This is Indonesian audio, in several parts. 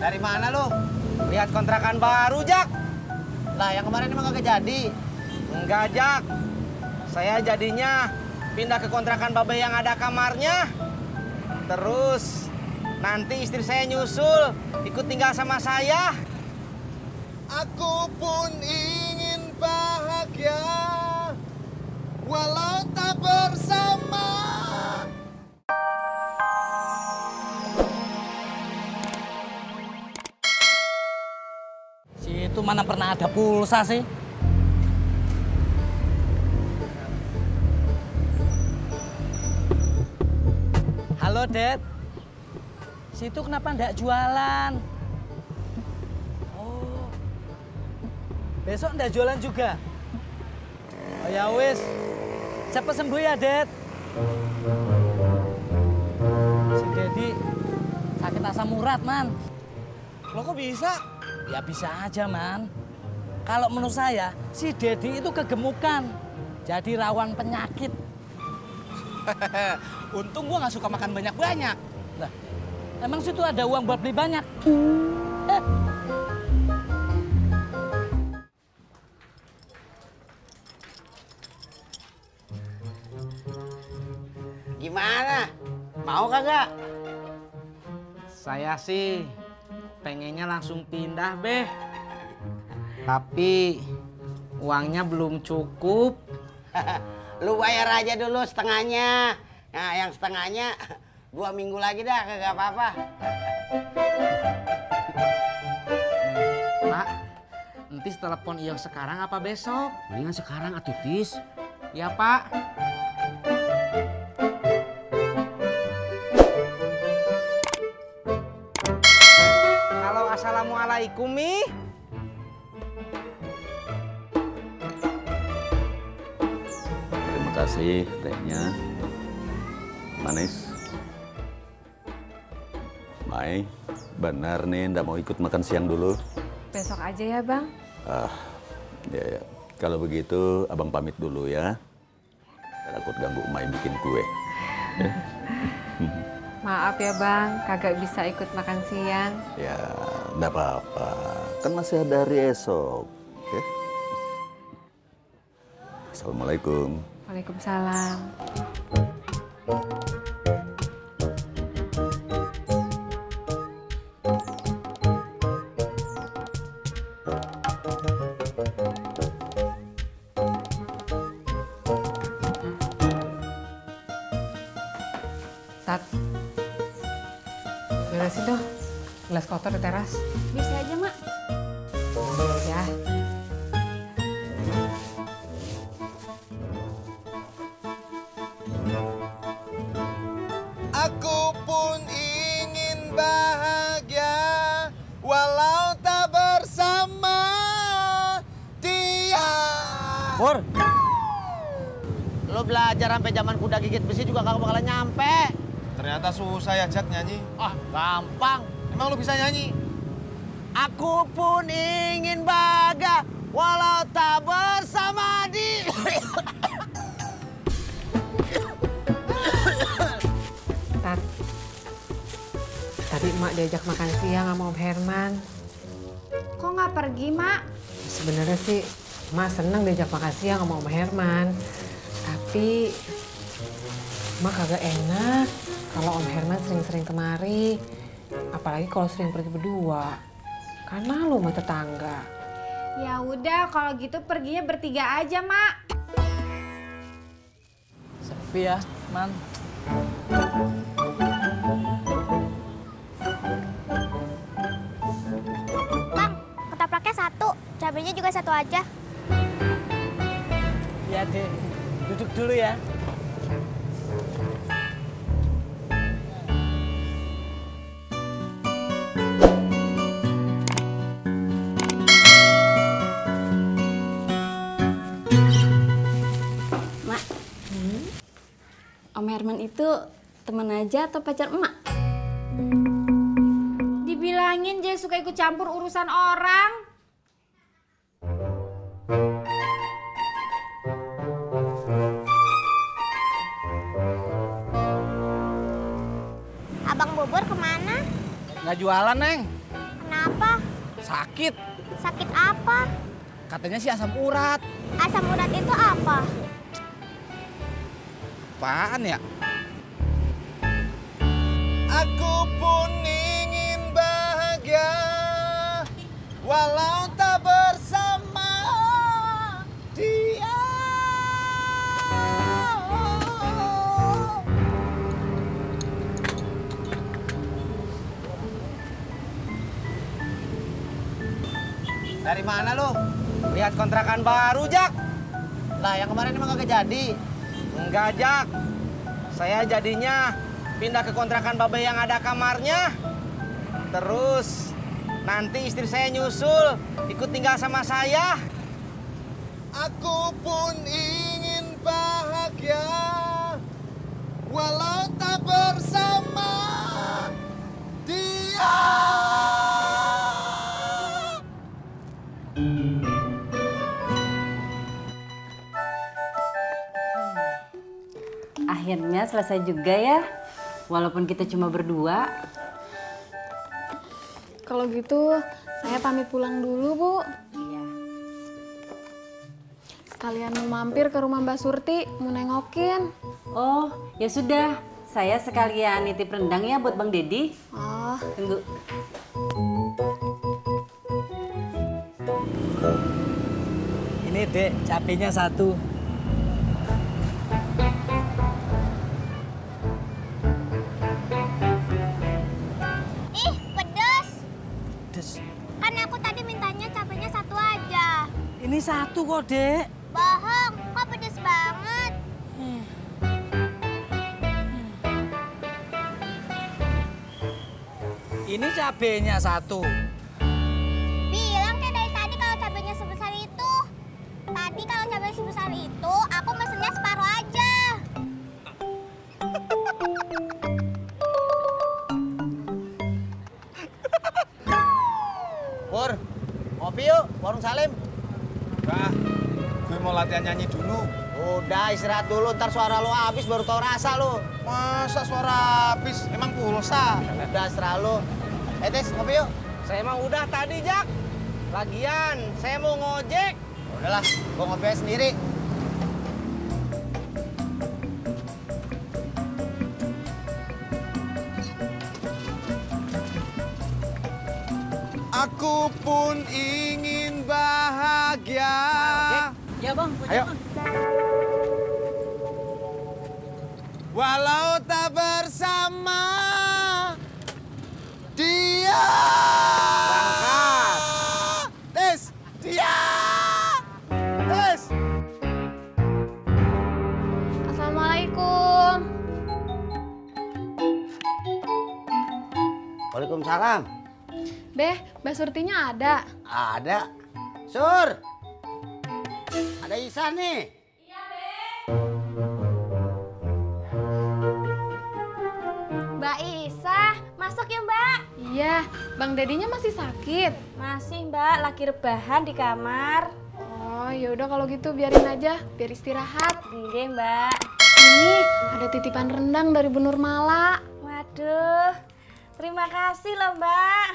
Dari mana lu? Lihat kontrakan baru, Jak. Lah, yang kemarin emang kagak jadi? Enggak, Jak. Saya jadinya pindah ke kontrakan Babe yang ada kamarnya. Terus nanti istri saya nyusul, ikut tinggal sama saya. Aku pun ingin bahagia walau tak bersama. Si itu mana pernah ada pulsa sih? Halo, Dad. Situ kenapa ndak jualan? Oh, besok ndak jualan juga? Oh ya wis, cepet sembuh ya, Dad. Si Dedi sakit asam urat, Man. Lo kok bisa? Ya bisa aja, Man. Kalau menurut saya, si Dedi itu kegemukan. Jadi rawan penyakit. Untung gua nggak suka makan banyak-banyak. Lah, emang situ ada uang buat beli banyak? Gimana? Mau kagak? Saya sih pengennya langsung pindah, Beh. Tapi uangnya belum cukup. Lu bayar aja dulu setengahnya. Nah, yang setengahnya 2 minggu lagi dah, kagak apa-apa. Pak, entis telepon Iyo sekarang apa besok? Mendingan sekarang atuh, Tis. Ya, Pak. Halo, assalamualaikum, Mi. Terima kasih tehnya. Manis. Mai, benar nih ndak mau ikut makan siang dulu. Besok aja ya, Bang. Ya. Kalau begitu abang pamit dulu ya. Takut ganggu Mai bikin kue. Maaf ya, Bang, kagak bisa ikut makan siang. Ya, ndak apa-apa. Kan masih ada hari esok. Oke? Assalamualaikum. Waalaikumsalam. Tat, beresin dong gelas kotor di teras. Bisa aja, Mak. Ya. Aku pun ingin bahagia walau tak bersama dia. Pur, lu belajar sampai zaman kuda gigit besi juga kagak bakalan nyampe. Ternyata susah ya, Jak, nyanyi. Ah, gampang. Emang lu bisa nyanyi? Aku pun ingin bahagia walau tak bersama dia. Tat, tadi emak diajak makan siang sama Om Herman. Kok nggak pergi, Mak? Sebenarnya sih emak seneng diajak makan siang sama Om Herman. Tapi emak kagak enak kalau Om Herman sering-sering kemari. Apalagi kalau sering pergi berdua. Karena lu sama tetangga. Ya udah, kalau gitu perginya bertiga aja, Mak. Sepi ya, Man. Bang, ketopraknya 1, cabenya juga 1 aja. Ya, Dek. Duduk dulu ya. Mak, Om Herman itu teman aja atau pacar emak? Dibilangin dia suka ikut campur urusan orang. Abang Bubur kemana? Nggak jualan, Neng. Kenapa? Sakit. Sakit apa? Katanya sih asam urat. Asam urat itu apa? Apaan ya? Aku pun ingin bahagia walau tak bersama dia. Dari mana lu? Lihat kontrakan baru, Jak. Lah, yang kemarin emang kagak jadi. Enggak, Jak. Saya jadinya pindah ke kontrakan Babe yang ada kamarnya. Terus nanti istri saya nyusul, ikut tinggal sama saya. Aku pun ingin bahagia walau tak bersama dia. Akhirnya selesai juga ya, walaupun kita cuma berdua. Kalau gitu, saya pamit pulang dulu, Bu. Iya. Sekalian mau mampir ke rumah Mbak Surti, mau nengokin. Oh, ya sudah. Saya sekalian nitip rendang ya buat Bang Dedi. Oh, Tunggu. Ini, Dek, cabenya 1. Ih, pedes. Des. Kan aku tadi mintanya cabenya 1 aja. Ini 1 kok, Dek. Bohong, kok pedes banget? Ini cabenya 1. Bilang kayak dari tadi kalau cabenya sebesar itu. Tadi kalau cabenya sebesar itu, aku mesennya separuh aja. Pur, ngopi yuk, warung Salim. Bah, gue mau latihan nyanyi dulu. Udah, istirahat dulu, ntar suara lo habis baru tau rasa lo. Masa suara habis? Emang pulsa? Udah, serah lo. Tis, ngopi yuk. Saya emang udah tadi, Jak. Lagian, saya mau ngojek. Udahlah, gua ngopi aja sendiri. Aku pun ingin bahagia. Ya Bang, Ayo. Walau tak bersama dia. Tes, dia. Tes. Assalamualaikum. Waalaikumsalam. Beh, Mbak Surtinya ada? Ada. Sur. Ada Isa nih. Mbak Isa, masuk ya Mbak. Iya, Bang Dedinya masih sakit. Masih Mbak, lagi rebahan di kamar. Oh, ya udah kalau gitu biarin aja, biar istirahat. Nggih Mbak. Ini ada titipan rendang dari Bu Nurmala. Waduh, terima kasih loh Mbak.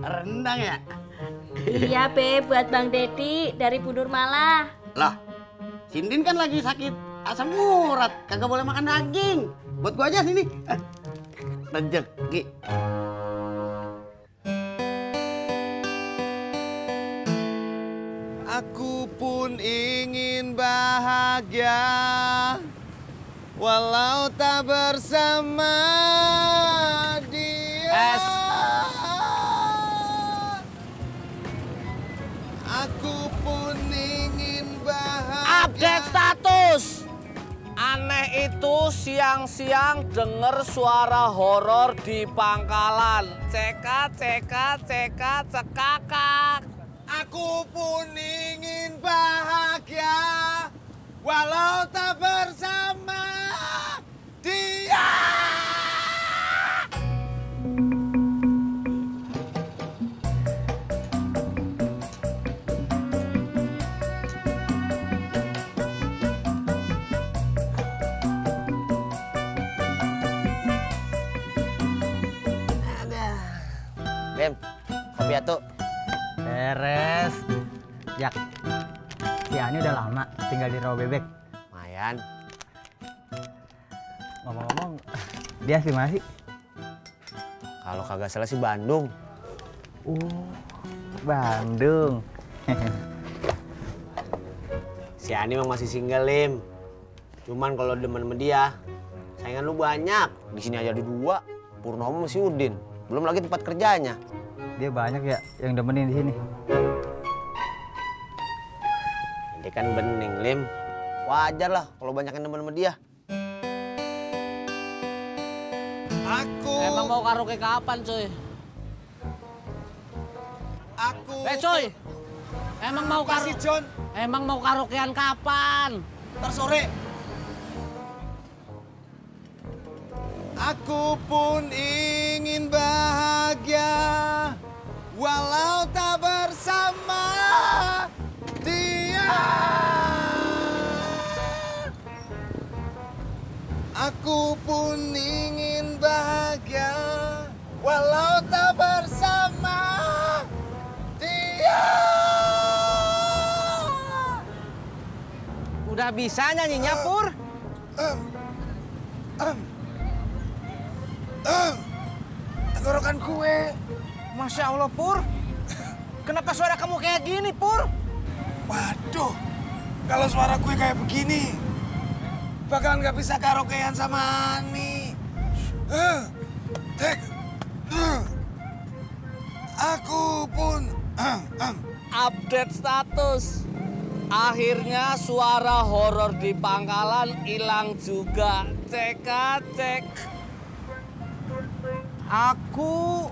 Rendang ya? Iya Be, buat Bang Dedi dari Bu Nurmala. Lah, Sindin kan lagi sakit asam urat, kagak boleh makan daging. Buat gua aja sini. Rezeki. Aku pun ingin bahagia walau tak bersama dia. Aku pun ingin bahagia. Update status. Aneh itu siang-siang denger suara horor di pangkalan. Cekat, cekat, cekat, cekakak. Aku pun ingin bahagia walau tak bersama dia. ya tuh. Beres. Jak, si Ani udah lama tinggal di Rawa Bebek. Lumayan. Ngomong-ngomong, dia sih masih. Kalau kagak salah sih Bandung. Bandung. Si Ani emang masih single, Lim. Cuman kalau demen sama dia, saingan lu banyak. Di sini aja ada 2, Purnomo sama si Udin. Belum lagi tempat kerjanya. Dia banyak ya yang demenin di sini. Dia kan bening, Lim. Wajar lah kalau banyak yang demen sama dia. Emang mau karaoke kapan, cuy? Cuy. Emang mau John. Emang mau karaokean kapan? Ntar sore. Aku pun ingin bahagia walau tak bersama dia. Aku pun ingin bahagia walau tak bersama dia. Udah bisa nyanyinya, Pur? Tenggorokan gue. Masya Allah, Pur. Kenapa suara kamu kayak gini, Pur? Waduh, kalau suara gue kayak begini, bakalan gak bisa karaokean sama Ani. Aku pun Update status. Akhirnya suara horor di Pangkalan hilang juga. Cek. Aku